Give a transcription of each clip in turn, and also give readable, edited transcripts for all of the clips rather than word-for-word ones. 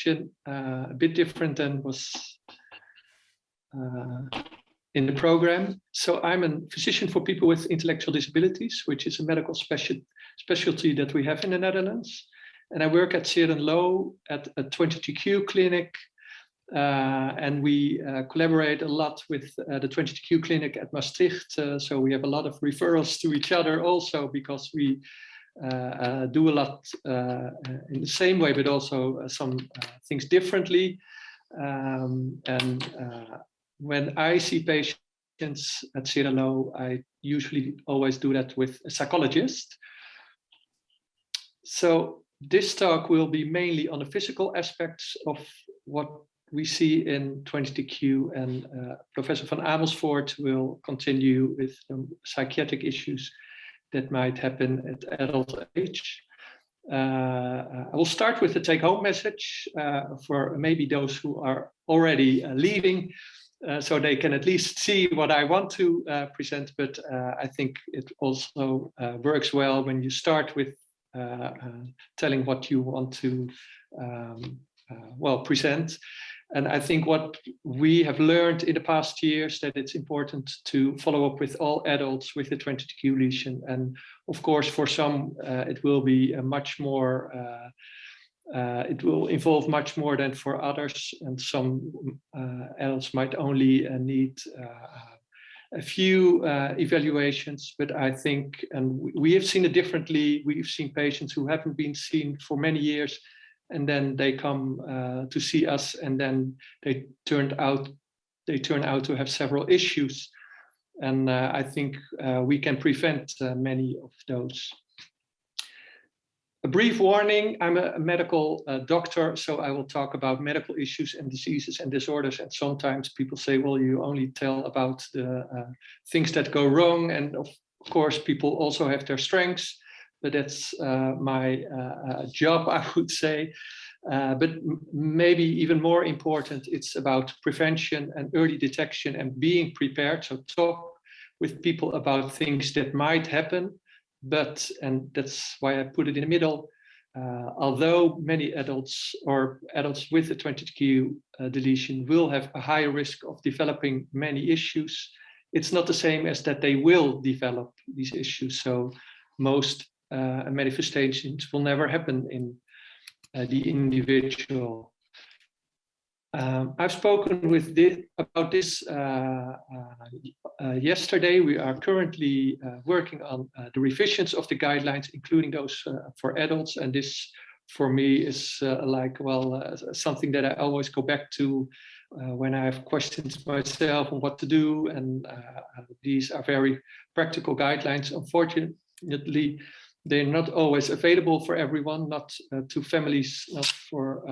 profession, a bit different than was in the program. So I'm a physician for people with intellectual disabilities, which is a medical specialty that we have in the Netherlands. And I work at 's Lo at a 22q clinic. And we collaborate a lot with the 22q clinic at Maastricht. So we have a lot of referrals to each other also, because we do a lot in the same way, but also some things differently. When I see patients at 's Lo, I usually always do that with a psychologist. So this talk will be mainly on the physical aspects of what we see in 22q, and Professor van Amersfoort will continue with psychiatric issues that might happen at adult age. I will start with the take-home message for maybe those who are already leaving, so they can at least see what I want to present, but I think it also works well when you start with telling what you want to present. And I think what we have learned in the past years, that it's important to follow up with all adults with a 22q lesion. And of course, for some, it will be a much more, it will involve much more than for others. And some adults might only need a few evaluations, but I think, and we have seen it differently. We've seen patients who haven't been seen for many years, and then they come to see us, and then they turn out to have several issues. And I think we can prevent many of those. A brief warning, I'm a medical doctor, so I will talk about medical issues and diseases and disorders. And sometimes people say, well, you only tell about the things that go wrong. And of course, people also have their strengths. But that's my job, I would say. But maybe even more important, it's about prevention and early detection and being prepared. So talk with people about things that might happen. But, and that's why I put it in the middle, although many adults or adults with a 22q deletion will have a higher risk of developing many issues, it's not the same as that they will develop these issues. So most manifestations will never happen in the individual. I've spoken about this yesterday. We are currently working on the revisions of the guidelines, including those for adults. And this, for me, is something that I always go back to when I have questions myself on what to do. And these are very practical guidelines. Unfortunately, they're not always available for everyone, not to families, not for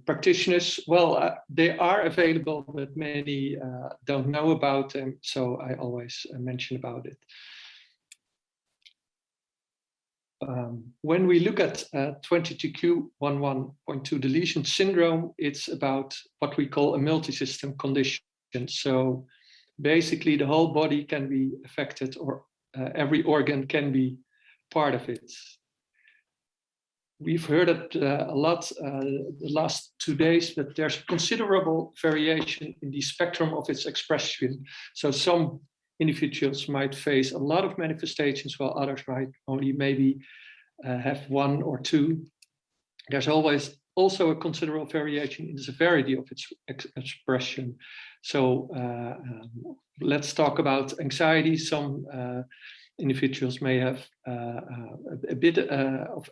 practitioners. Well, they are available, but many don't know about them, so I always mention about it. When we look at 22q11.2 deletion syndrome, it's about what we call a multi-system condition. So basically the whole body can be affected, or every organ can be part of it. We've heard it a lot the last 2 days, but there's considerable variation in the spectrum of its expression. So some individuals might face a lot of manifestations, while others might only maybe have 1 or 2. There's always also a considerable variation in the severity of its expression. So let's talk about anxiety. Some individuals may have a bit of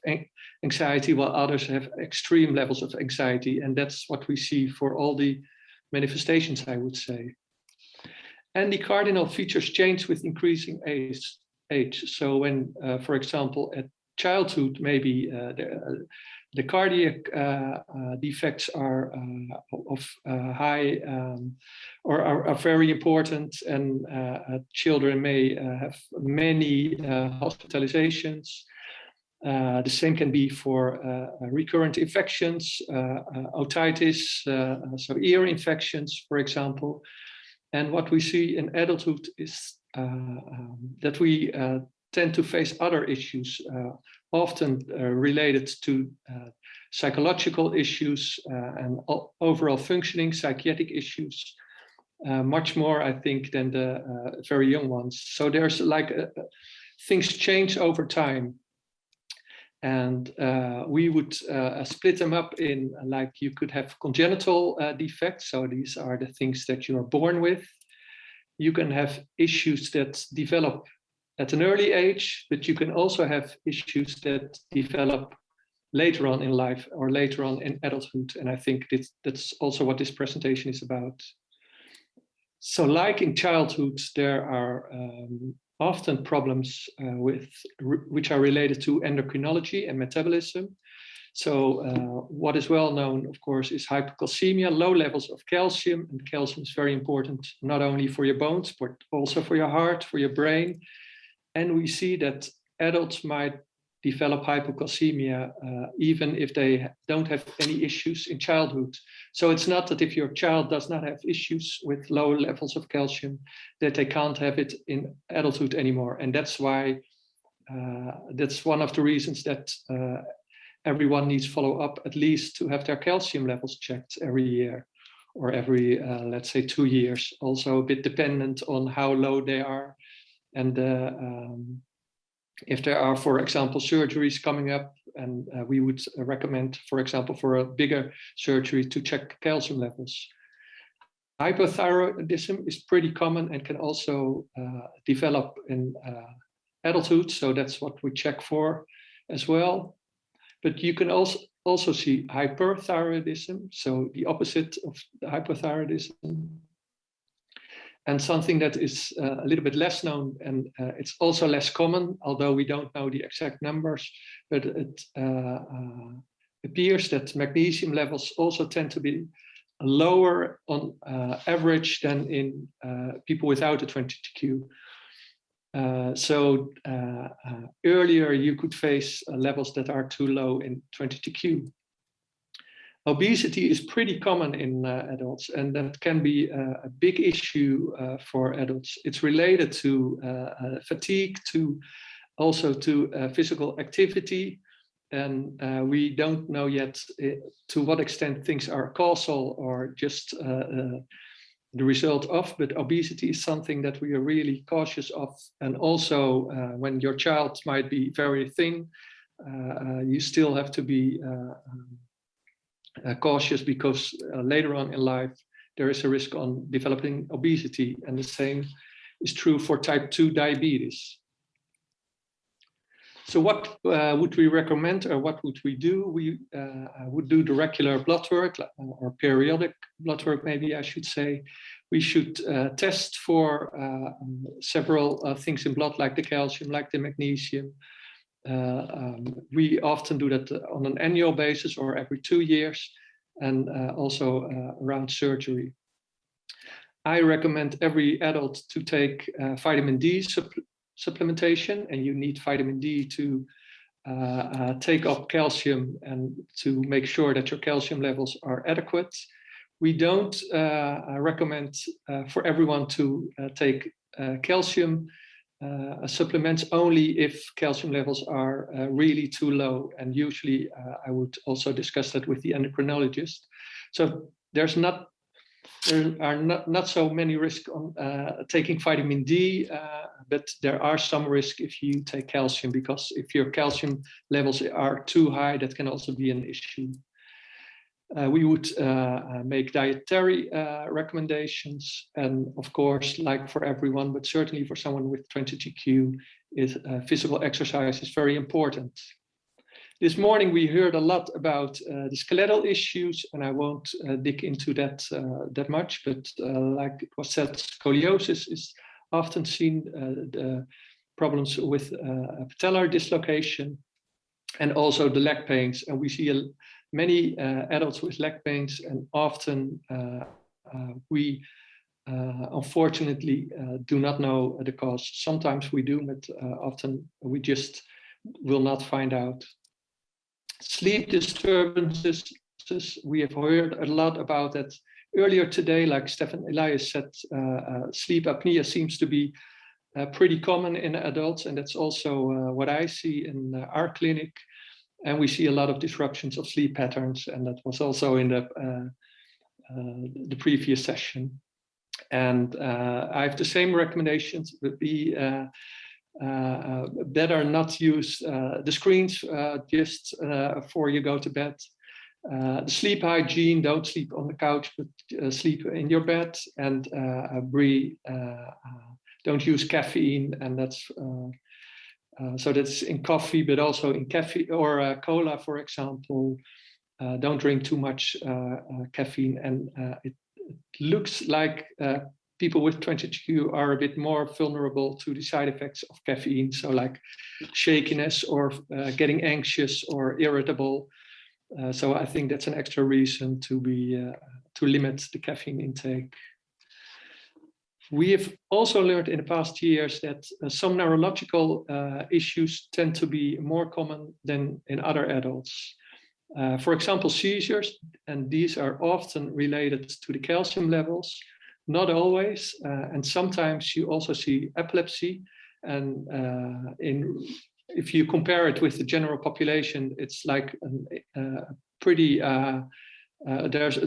anxiety, while others have extreme levels of anxiety. And that's what we see for all the manifestations, I would say. And the cardinal features change with increasing age. So when, for example, at childhood, maybe the cardiac defects are of high or are very important, and children may have many hospitalizations. The same can be for recurrent infections, otitis, so ear infections, for example. And what we see in adulthood is that we tend to face other issues, often related to psychological issues and overall functioning, psychiatric issues, much more, I think, than the very young ones. So there's like things change over time. And we would split them up in, like, you could have congenital defects. So these are the things that you are born with. You can have issues that develop at an early age, but you can also have issues that develop later on in life or later on in adulthood. And I think that's also what this presentation is about. So like in childhood, there are often problems which are related to endocrinology and metabolism. So what is well known, of course, is hypocalcemia, low levels of calcium. And calcium is very important, not only for your bones, but also for your heart, for your brain. And we see that adults might develop hypocalcemia even if they don't have any issues in childhood. So it's not that if your child does not have issues with low levels of calcium, that they can't have it in adulthood anymore. And that's why, that's one of the reasons that everyone needs follow-up, at least to have their calcium levels checked every year or every, let's say, 2 years, also a bit dependent on how low they are. And if there are, for example, surgeries coming up, and we would recommend, for example, for a bigger surgery to check calcium levels. Hypothyroidism is pretty common and can also develop in adulthood, so that's what we check for as well. But you can also see hyperthyroidism, so the opposite of the hypothyroidism. And something that is a little bit less known, and it's also less common, although we don't know the exact numbers, but it appears that magnesium levels also tend to be lower on average than in people without a 22q. So earlier you could face levels that are too low in 22q. Obesity is pretty common in adults, and that can be a big issue for adults. It's related to fatigue, also to physical activity, and we don't know yet to what extent things are causal or just the result of, but obesity is something that we are really cautious of. And also when your child might be very thin, you still have to be cautious, because later on in life there is a risk on developing obesity, and the same is true for type 2 diabetes. So what would we recommend, or what would we do? We would do the regular blood work, or periodic blood work, maybe I should say. We should test for several things in blood, like the calcium, like the magnesium. We often do that on an annual basis or every 2 years, and also around surgery. I recommend every adult to take vitamin D supplementation, and you need vitamin D to take up calcium and to make sure that your calcium levels are adequate. We don't recommend for everyone to take calcium supplements only if calcium levels are really too low, and usually I would also discuss that with the endocrinologist. So there are not so many risks on taking vitamin D, but there are some risks if you take calcium, because if your calcium levels are too high, that can also be an issue. We would make dietary recommendations, and of course, like for everyone, but certainly for someone with 22q, physical exercise is very important. This morning we heard a lot about the skeletal issues, and I won't dig into that that much, but like it was said, scoliosis is often seen, the problems with patellar dislocation, and also the leg pains, and we see many adults with leg pains, and often we unfortunately do not know the cause. Sometimes we do, but often we just will not find out. Sleep disturbances, we have heard a lot about that earlier today, like Stefan Elias said. Sleep apnea seems to be pretty common in adults, and that's also what I see in our clinic. And we see a lot of disruptions of sleep patterns, and that was also in the previous session. And I have the same recommendations, would be better not use the screens just before you go to bed. The sleep hygiene, don't sleep on the couch, but sleep in your bed, and don't use caffeine, and that's so that's in coffee, but also in caffeine or cola, for example. Don't drink too much caffeine, and it looks like people with 22q are a bit more vulnerable to the side effects of caffeine, so like shakiness or getting anxious or irritable. So I think that's an extra reason to limit the caffeine intake. We have also learned in the past years that some neurological issues tend to be more common than in other adults. For example, seizures, and these are often related to the calcium levels, not always, and sometimes you also see epilepsy. And if you compare it with the general population, it's like pretty, there's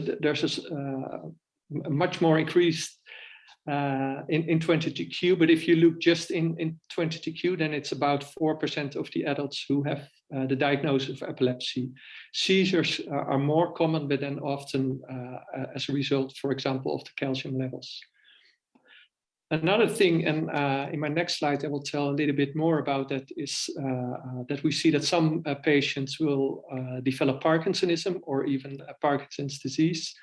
a much more increased in 22q, but if you look just in 22q, then it's about 4% of the adults who have the diagnosis of epilepsy. Seizures are more common, but then often as a result, for example, of the calcium levels. Another thing, and in my next slide, I will tell a little bit more about that, is that we see that some patients will develop Parkinsonism or even Parkinson's disease,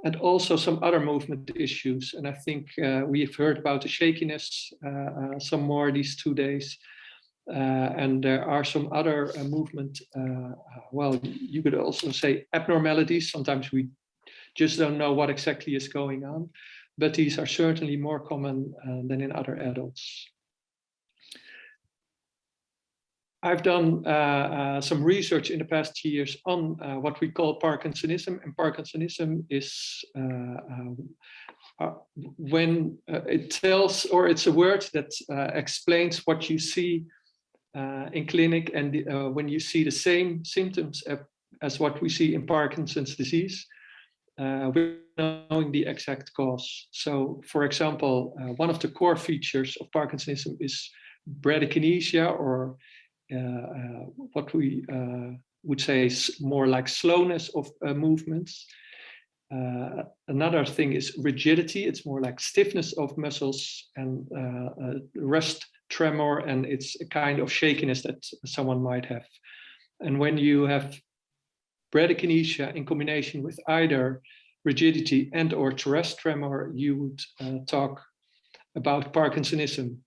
and also some other movement issues. And I think we've heard about the shakiness some more these 2 days. And there are some other movement, well, you could also say abnormalities. Sometimes we just don't know what exactly is going on, but these are certainly more common than in other adults. I've done some research in the past years on what we call Parkinsonism, and Parkinsonism is when it tells, or it's a word that explains what you see in clinic, and when you see the same symptoms as what we see in Parkinson's disease, without knowing the exact cause. So, for example, one of the core features of Parkinsonism is bradykinesia, or what we would say is more like slowness of movements. Another thing is rigidity. It's more like stiffness of muscles, and rest tremor, and it's a kind of shakiness that someone might have. And when you have bradykinesia in combination with either rigidity and or rest tremor, you would talk about Parkinsonism.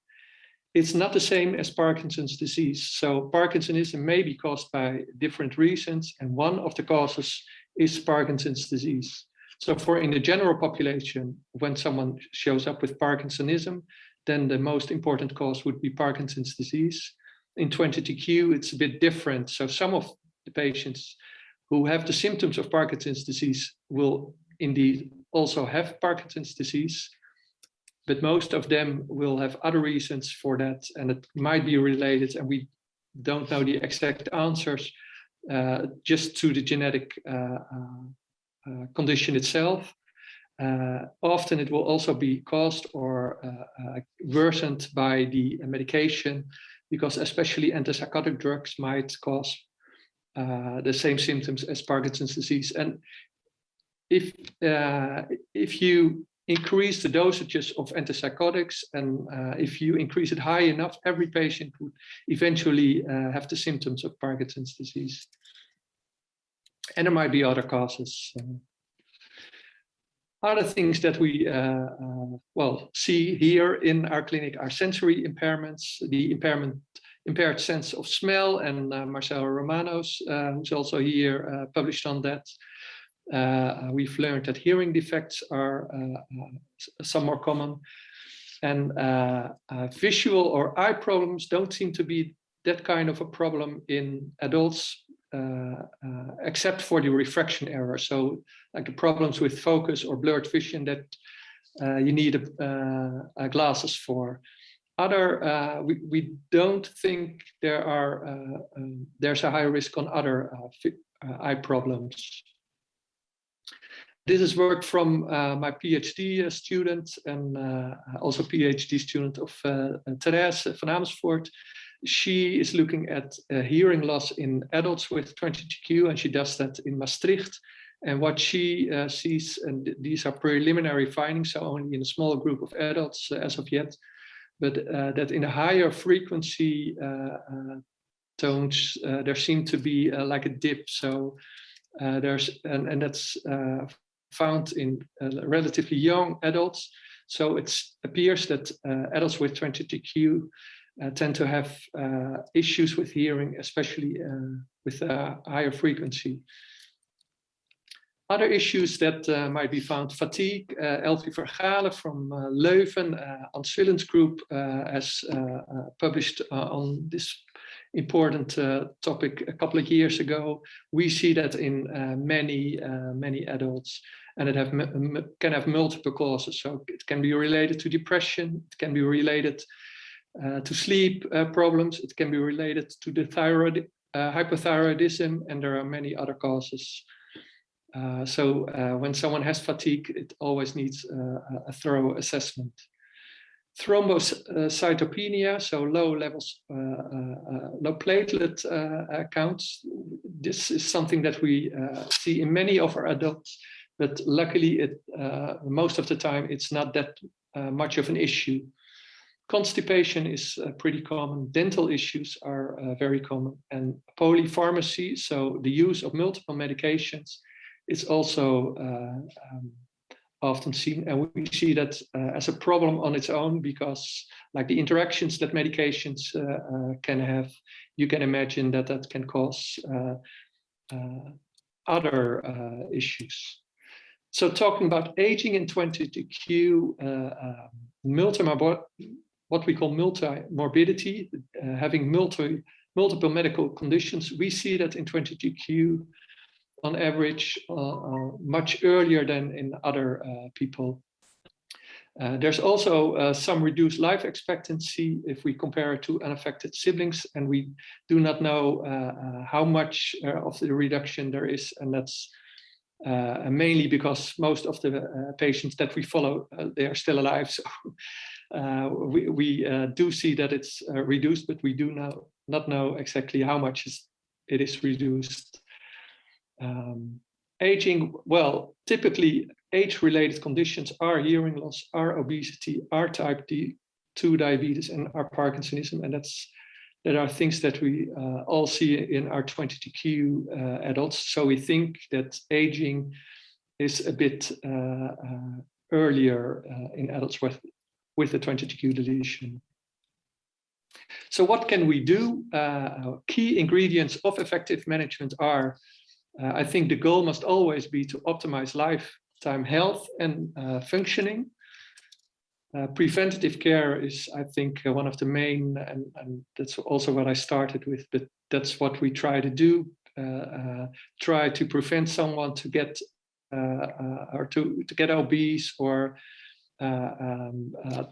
It's not the same as Parkinson's disease. So Parkinsonism may be caused by different reasons, and one of the causes is Parkinson's disease. So in the general population, when someone shows up with Parkinsonism, then the most important cause would be Parkinson's disease. In 22q, it's a bit different. So some of the patients who have the symptoms of Parkinson's disease will indeed also have Parkinson's disease, but most of them will have other reasons for that, and it might be related, and we don't know the exact answers, just to the genetic condition itself. Often it will also be caused or worsened by the medication, because especially antipsychotic drugs might cause the same symptoms as Parkinson's disease. And if you increase the dosages of antipsychotics, and if you increase it high enough, every patient would eventually have the symptoms of Parkinson's disease. And there might be other causes. Other things that we see here in our clinic are sensory impairments, the impaired sense of smell, and Marcelo Romanos, who's also here, published on that. We've learned that hearing defects are some more common, and visual or eye problems don't seem to be that kind of a problem in adults, except for the refraction error. So like the problems with focus or blurred vision that you need glasses for. We don't think there's a high risk on other eye problems. This is work from my PhD student and also PhD student of Therese van Amersfoort. She is looking at hearing loss in adults with 22q, and she does that in Maastricht. And what she sees, and these are preliminary findings, so only in a small group of adults as of yet, but that in a higher frequency tones, there seem to be like a dip. So and that's found in relatively young adults. So it appears that adults with 22q tend to have issues with hearing, especially with a higher frequency. Other issues that might be found: fatigue. Elfie Vergalen from Leuven, Ans Willems group, has published on this important topic a couple of years ago. We see that in many adults, and it can have multiple causes. So it can be related to depression, it can be related to sleep problems, it can be related to the hypothyroidism, and there are many other causes. So when someone has fatigue, it always needs a thorough assessment. Thrombocytopenia, so low levels, low platelet counts. This is something that we see in many of our adults, but luckily, most of the time, it's not that much of an issue. Constipation is pretty common. Dental issues are very common, and polypharmacy, so the use of multiple medications, is also often seen, and we see that as a problem on its own, because like the interactions that medications can have, you can imagine that that can cause other issues. So talking about aging in 22q, what we call multi-morbidity, having multiple medical conditions, we see that in 22q on average much earlier than in other people. There's also some reduced life expectancy if we compare it to unaffected siblings, and we do not know how much of the reduction there is, and that's mainly because most of the patients that we follow, they are still alive. So we do see that it's reduced, but we do not know exactly how much it is reduced. Aging, well, typically age-related conditions are hearing loss, are obesity, are type 2 diabetes, and are Parkinsonism, and that are things that we all see in our 22q adults. So we think that aging is a bit earlier in adults with the 22q deletion. So what can we do? Key ingredients of effective management are, I think the goal must always be to optimize lifetime health and functioning. Preventative care is, I think, one of the main, and that's also what I started with, but that's what we try to do. Try to prevent someone to get or to get obese, or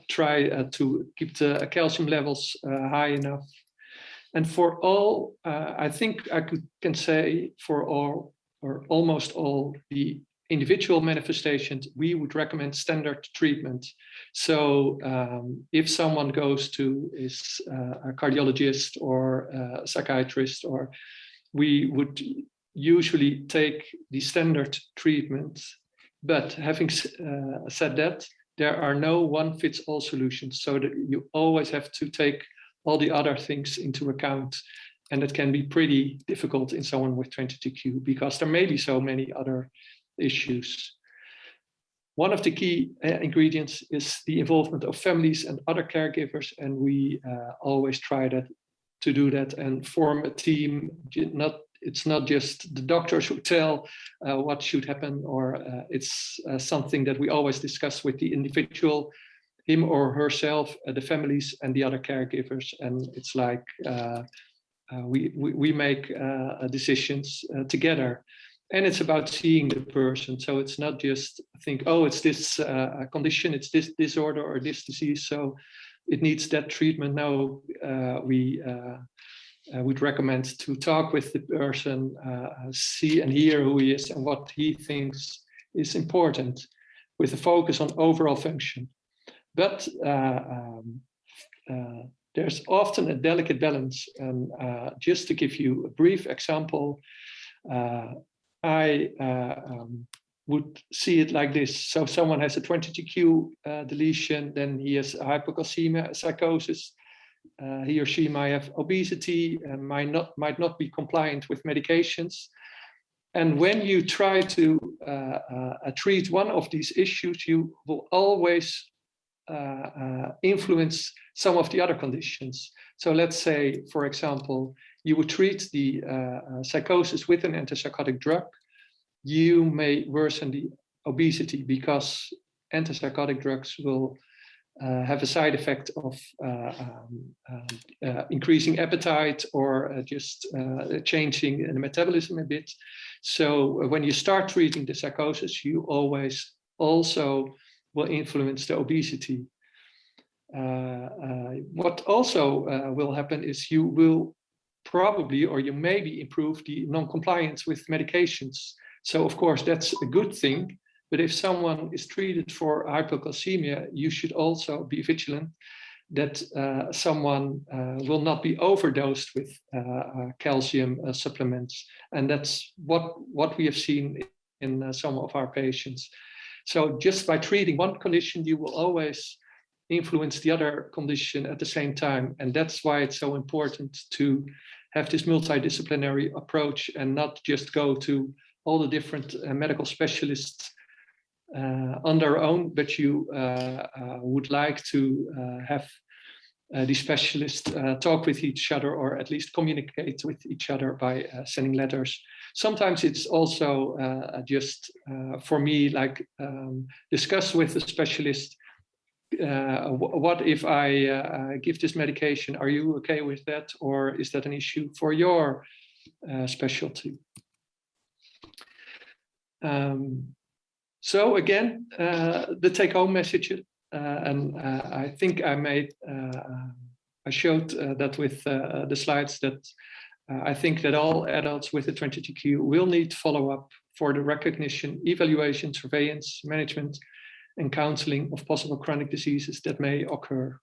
try to keep the calcium levels high enough. And for all, I think I can say for all or almost all the individual manifestations, we would recommend standard treatment. So if someone goes to a cardiologist or a psychiatrist, or we would usually take the standard treatment. But having said that, there are no one-fits-all solutions, so that you always have to take all the other things into account. And it can be pretty difficult in someone with 22q, because there may be so many other issues. One of the key ingredients is the involvement of families and other caregivers, and we always try to do that and form a team. It's not just the doctors who tell what should happen, or it's something that we always discuss with the individual, him or herself, the families and the other caregivers. And it's like we make decisions together. And it's about seeing the person. So it's not just think, oh, it's this condition, it's this disorder or this disease. So it needs that treatment. Now we would recommend to talk with the person, see and hear who he is and what he thinks is important, with a focus on overall function. But there's often a delicate balance. And just to give you a brief example, I would see it like this. So someone has a 22q deletion, then he has hypocalcemia, a psychosis. He or she might have obesity and might not be compliant with medications. And when you try to treat one of these issues, you will always influence some of the other conditions. So let's say, for example, you would treat the psychosis with an antipsychotic drug. You may worsen the obesity because antipsychotic drugs will have a side effect of increasing appetite or just changing the metabolism a bit. So when you start treating the psychosis, you always also will influence the obesity. What also will happen is you will probably, or you maybe improve the non-compliance with medications. So of course, that's a good thing. But if someone is treated for hypocalcemia, you should also be vigilant that someone will not be overdosed with calcium supplements. And that's what we have seen in some of our patients. So just by treating one condition, you will always influence the other condition at the same time. And that's why it's so important to have this multidisciplinary approach and not just go to all the different medical specialists on their own, but you would like to have these specialists talk with each other, or at least communicate with each other by sending letters. Sometimes it's also just for me, like discuss with the specialist, what if I give this medication? Are you okay with that? Or is that an issue for your specialty? So again, the take-home message, and I think I showed that with the slides, that I think that all adults with the 22q will need follow-up for the recognition, evaluation, surveillance, management, and counseling of possible chronic diseases that may occur.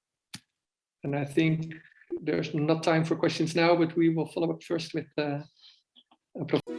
And I think there's not time for questions now, but we will follow up first with Professor.